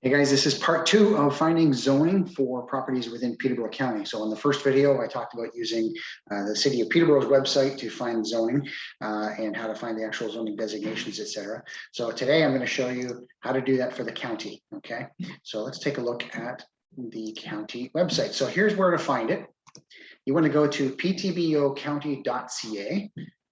Hey guys, this is part 2 of finding zoning for properties within Peterborough County. So in the first video, I talked about using the city of Peterborough's website to find zoning and how to find the actual zoning designations, etc. So today I'm going to show you how to do that for the county. Okay, so let's take a look at the county website. So here's where to find it. You want to go to ptbocounty.ca,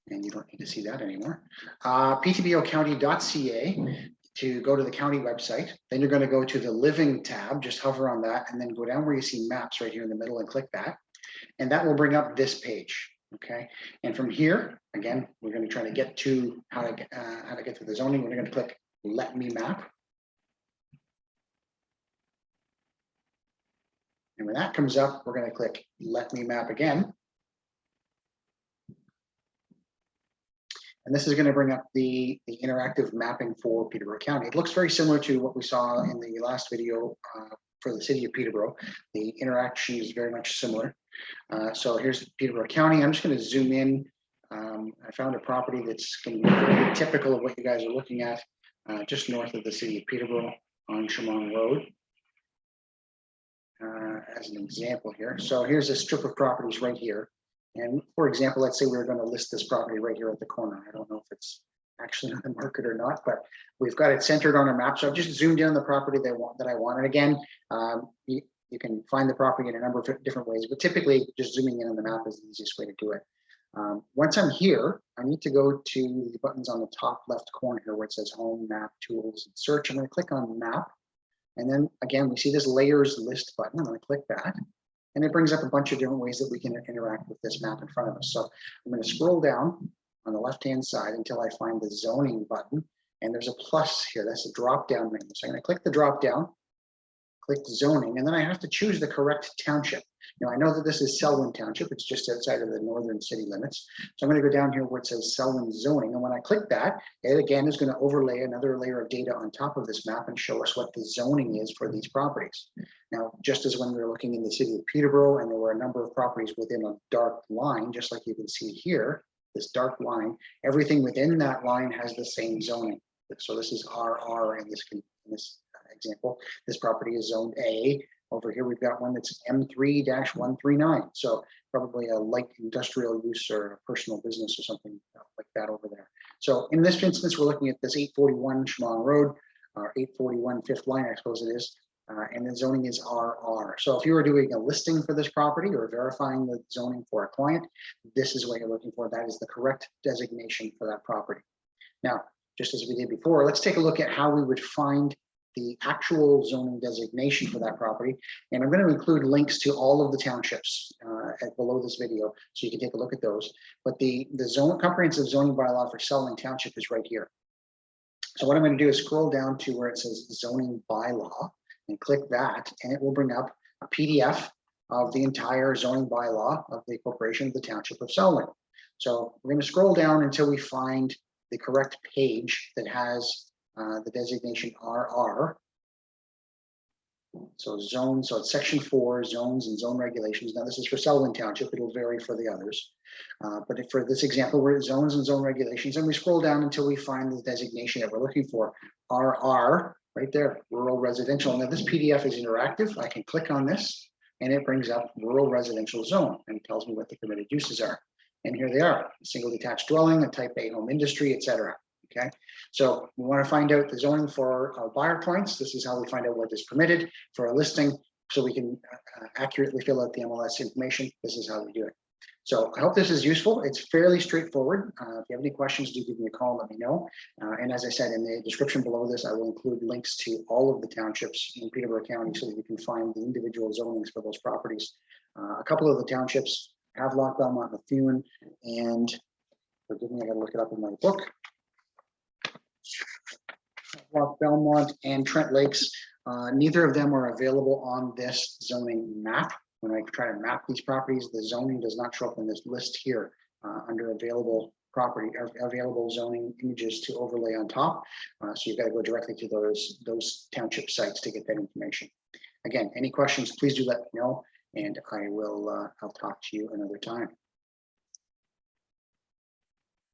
and you don't need to see that anymore. ptbocounty.ca. to go to the county website. Then you're going to go to the living tab, just hover on that, and then go down where you see maps right here in the middle and click that. And that will bring up this page. Okay. And from here, again, we're going to try to get to how to get to the zoning. We're going to click Let Me Map. And when that comes up, we're going to click Let Me Map again. And this is going to bring up the interactive mapping for Peterborough County. It looks very similar to what we saw in the last video for the city of Peterborough. The interaction is very much similar. So here's Peterborough County. I'm just going to zoom in. I found a property that's going to be very typical of what you guys are looking at, just north of the city of Peterborough on Chemung Road. As an example here. So here's a strip of properties right here. And for example, let's say we were going to list this property right here at the corner. I don't know if it's actually on the market or not, but we've got it centered on our map. So I've just zoomed in on the property that I want. And again, you can find the property in a number of different ways, but typically just zooming in on the map is the easiest way to do it. Once I'm here, I need to go to the buttons on the top left corner here where it says Home, Map, Tools, and Search. I'm going to click on Map. And then again, we see this Layers List button. I'm going to click that. And it brings up a bunch of different ways that we can interact with this map in front of us. So I'm going to scroll down on the left-hand side until I find the zoning button. And there's a plus here. That's a drop-down menu. So I'm going to click the drop-down, click zoning, and then I have to choose the correct township. Now I know that this is Selwyn Township. It's just outside of the northern city limits. So I'm going to go down here where it says Selwyn zoning. And when I click that, it again is going to overlay another layer of data on top of this map and show us what the zoning is for these properties. Now, just as when we were looking in the city of Peterborough and there were a number of properties within a dark line, just like you can see here, this dark line, everything within that line has the same zoning. So this is RR in this example. This property is zoned A. Over here, we've got one that's M3-139. So probably a light industrial use or a personal business or something like that over there. So in this instance, we're looking at this 841 Chemung Road, or 841 Fifth Line, I suppose it is. And the zoning is RR. So if you were doing a listing for this property or verifying the zoning for a client, this is what you're looking for. That is the correct designation for that property. Now, just as we did before, let's take a look at how we would find the actual zoning designation for that property. And I'm going to include links to all of the townships below this video, so you can take a look at those. But the comprehensive zoning bylaw for Selwyn Township is right here. So what I'm going to do is scroll down to where it says zoning bylaw and click that, and it will bring up a PDF of the entire zoning bylaw of the corporation of the Township of Selwyn. So we're going to scroll down until we find the correct page that has the designation RR. So zone, so it's section 4, zones and zone regulations. Now this is for Selwyn Township, it'll vary for the others. But for this example, we're at zones and zone regulations, and we scroll down until we find the designation that we're looking for, RR, right there, rural residential. Now this PDF is interactive. I can click on this and it brings up rural residential zone and tells me what the permitted uses are. And here they are, a single detached dwelling, a type A home industry, etc. Okay, so we want to find out the zoning for our buyer clients. This is how we find out what is permitted for a listing, so we can accurately fill out the MLS information. This is how we do it. So I hope this is useful. It's fairly straightforward. If you have any questions, do give me a call, let me know. And as I said, in the description below this, I will include links to all of the townships in Peterborough County so that you can find the individual zonings for those properties. A couple of the townships, Havelock, Belmont, Methuen, and forgive me, I gotta look it up in my book. Belmont and Trent Lakes, neither of them are available on this zoning map. When I try to map these properties, the zoning does not show up in this list here under available property or available zoning images to overlay on top. So you've got to go directly to those township sites to get that information. Again, any questions, please do let me know, and I'll talk to you another time.